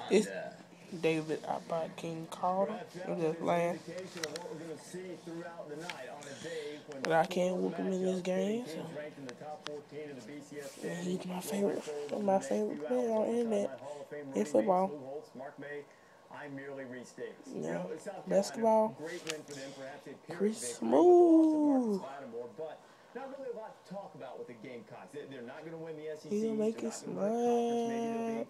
It's David King Carter. I'm just playing. But I can't whoop him in this game. So. And he's my favorite player on the internet in football. Yeah. Basketball. Chris Smooth. Not really a lot to talk about with the Gamecocks. They're not going to win the SEC. He'll make it splash.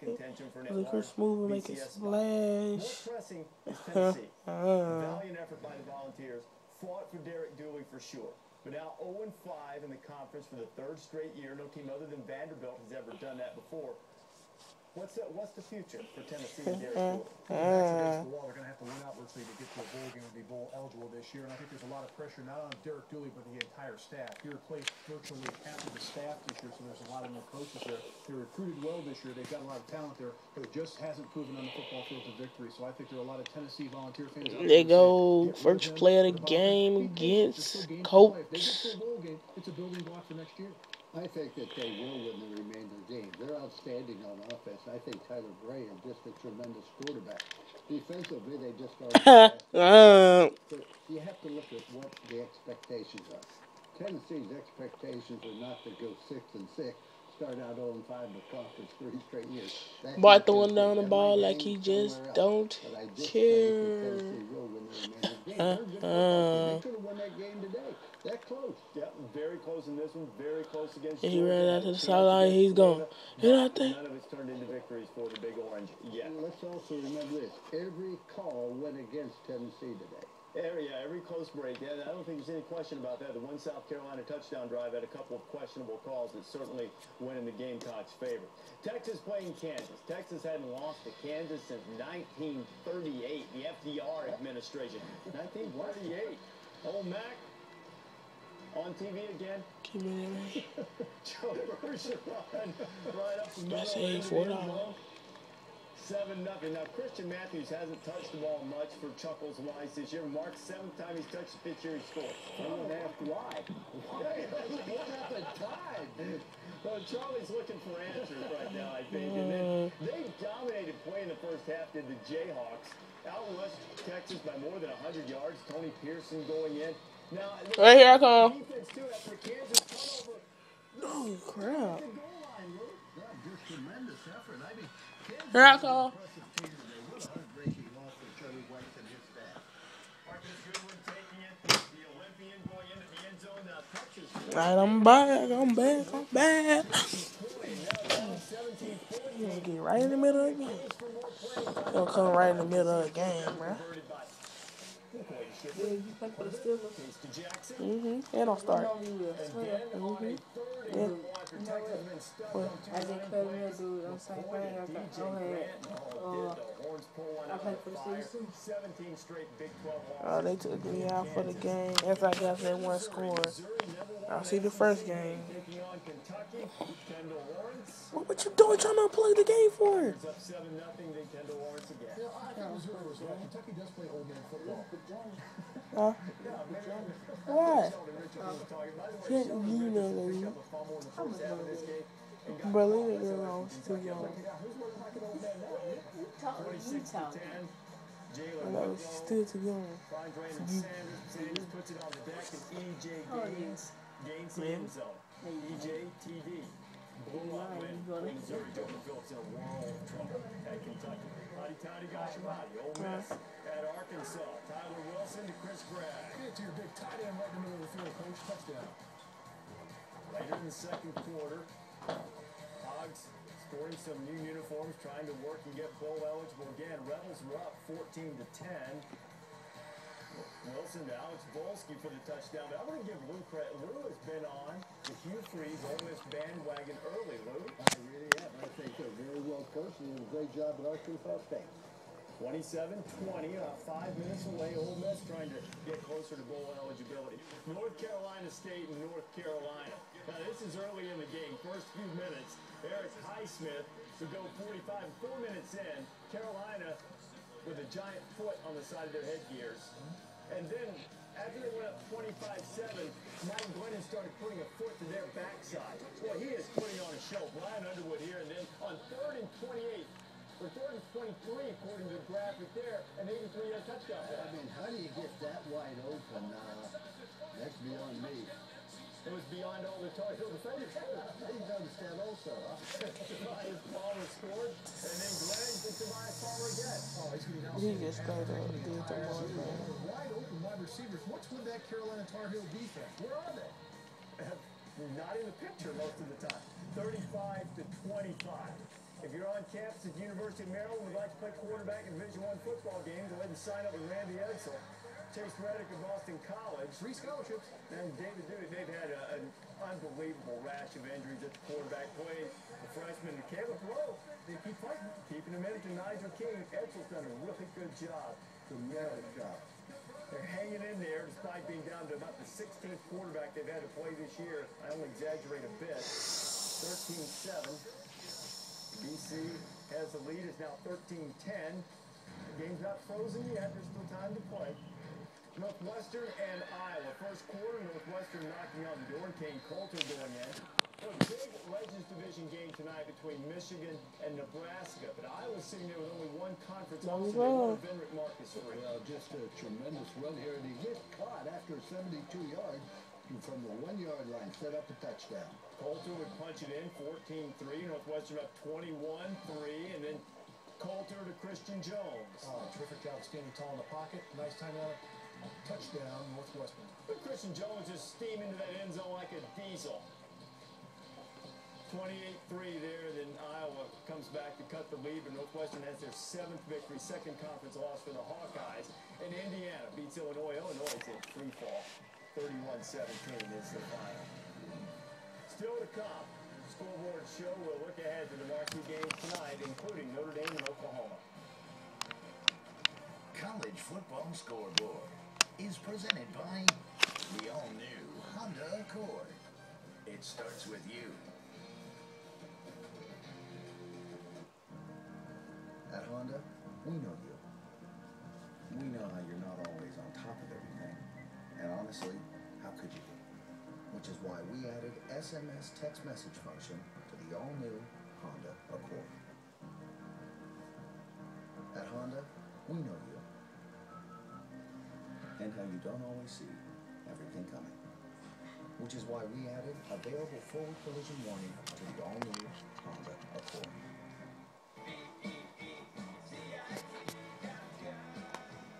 Chris Smooth will make it splash. More pressing is Tennessee. Valiant effort by the Volunteers. Fought for Derek Dooley for sure. But now 0-5 in the conference for the third straight year. No team other than Vanderbilt has ever done that before. What's the future for Tennessee and Derek Dooley? Against the wall, they're going to have to win out, let's say, to get to a bowl game and be bowl eligible this year. And I think there's a lot of pressure not on Derek Dooley, but the entire staff. He replaced virtually half of the staff this year, so there's a lot of new coaches there. They recruited well this year. They've got a lot of talent there, but it just hasn't proven on the football field to victory. So I think there are a lot of Tennessee Volunteer fans out there. They go first play of the game against Colts. It's a building block for next year. I think that they will win the remainder game. They're outstanding on offense. I think Tyler Graham, just a tremendous quarterback. Defensively, they just are. But you have to look at what the expectations are. Tennessee's expectations are not to go 6-6, start out 0-5 in the conference 3 straight years. Boy throwing down the ball like he just don't care. They could have won that game today. That close. Yep, very close in this one. Very close against. And he ran out to the sideline. He's gone. You know what I think? None of it's turned into victories for the Big Orange yet. And let's also remember this: every call went against Tennessee today. Every close break. Yeah, I don't think there's any question about that. The one South Carolina touchdown drive had a couple of questionable calls that certainly went in the Gamecocks' favor. Texas playing Kansas. Texas hadn't lost to Kansas since 1938. The FDR administration. 1938. Old Mac. On TV again. Keep it in. Joe Bergeron right up the middle. That's $84. 7-0. Now, Christian Matthews hasn't touched the ball much for Chuckles Wise this year. Mark's 7th time he's touched the pitch here, he scored. Someone asked why. One at a time. Well, Charlie's looking for answers right now, I think. And then they dominated play in the first half, did the Jayhawks. Out-rushed Texas by more than 100 yards. Tony Pearson going in. Now, right here I come. Oh, crap. Here I come. Alright, I'm back. I'm back. You gonna get right in the middle of the game. Gonna come right in the middle of the game, bro. Yeah, you play for the Steelers? Mm-hmm. And I'll start. Yeah. What? I didn't play with that dude. I'm saying I played for the Steelers too. They took me out for the game after I got that one score. I'll see the first game. What you doing trying to play the game for? Kentucky does play old man football. Huh? Why? You know, Berlin girl was too young. I know she's still too young. EJ TD. Missouri Phillips in a world of trouble at Kentucky. Toddy Gashimati, Ole Miss at Arkansas. Tyler Wilson to Chris Bragg. Get to your big tight end right in the middle of the field, coach. Touchdown. Later in the second quarter, Hogs sporting some new uniforms, trying to work and get bowl eligible again. Rebels were up 14-10. Wilson to Alex Volsky for the touchdown. But I want to give Lou credit. Lou has been on the Hugh Freeze Ole Miss bandwagon early, Lou. I really have. I think they're very well coached and did a great job at Arkansas State. 27-20, 5 minutes away. Ole Miss trying to get closer to bowl eligibility. North Carolina State and North Carolina. Now, this is early in the game. First few minutes, Eric Highsmith to go 45. 4 minutes in, Carolina with a giant foot on the side of their headgears. And then, after they went up 25-7, Mike Glennon started putting a foot to their backside. Boy, he is putting on a show. Brian Underwood here, and then on 3rd and 28, for 3rd and 28, 23 according to the graphic there, and 83-yard touchdown. I mean, how do you get that wide open? That's beyond me. It was beyond all the Tar Heel defenders. You noticed that also, huh? Tobias Palmer scored, and then Glenn did Tobias Palmer again. Oh, he's going to be He just straight up did the more, man. Wide open wide receivers. What's with that Carolina Tar Heel defense? Where are they? Not in the picture most of the time. 35-25. If you're on campus at the University of Maryland and would like to play quarterback in Division I football game, go ahead and sign up with Randy Edsel. Chase Reddick of Boston College. 3 scholarships. And David Dewey, they've had an unbelievable rash of injuries at the quarterback play. The freshman, Caleb Rowe, they keep fighting, keeping him in to Nigel King. Edsel's done a really good job. Tremendous job. They're hanging in there despite being down to about the 16th quarterback they've had to play this year. I only exaggerate a bit. 13-7. BC has the lead. It's now 13-10. The game's not frozen yet. There's still time to play. Northwestern and Iowa. First quarter, Northwestern knocking on the door. Kane Coulter going in. A big Legends Division game tonight between Michigan and Nebraska. But Iowa's sitting there with only one conference loss. They won Benrick Marcus free. Well, just a tremendous run here, and he gets caught after 72 yards from the 1-yard line, set up a touchdown. Coulter would punch it in, 14-3. Northwestern up 21-3, and then Coulter to Christian Jones. Oh, terrific job standing tall in the pocket. Nice time out. Touchdown, Northwestern. But Christian Jones just steam into that end zone like a diesel. 28-3 there, then Iowa comes back to cut the lead, but Northwestern has their 7th victory, 2nd conference loss for the Hawkeyes. And Indiana beats Illinois. Illinois is in free fall. 31-17 is the final. Still to come, Scoreboard Show will look ahead to the marquee games tonight, including Notre Dame and Oklahoma. College Football Scoreboard is presented by the all-new Honda Accord. It starts with you. At Honda, we know you. We know how you're not always on top of everything. And honestly, how could you be? Which is why we added SMS text message function to the all-new Honda Accord. At Honda, we know you. And how you don't always see everything coming. Which is why we added available forward collision warning to the all-new Honda Accord.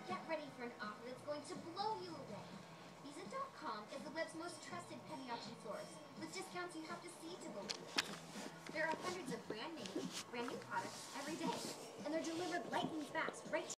Get ready for an offer that's going to blow you away. Visa.com is the web's most trusted penny auction source, with discounts you have to see to believe. There are hundreds of brand new products every day, and they're delivered lightning fast right to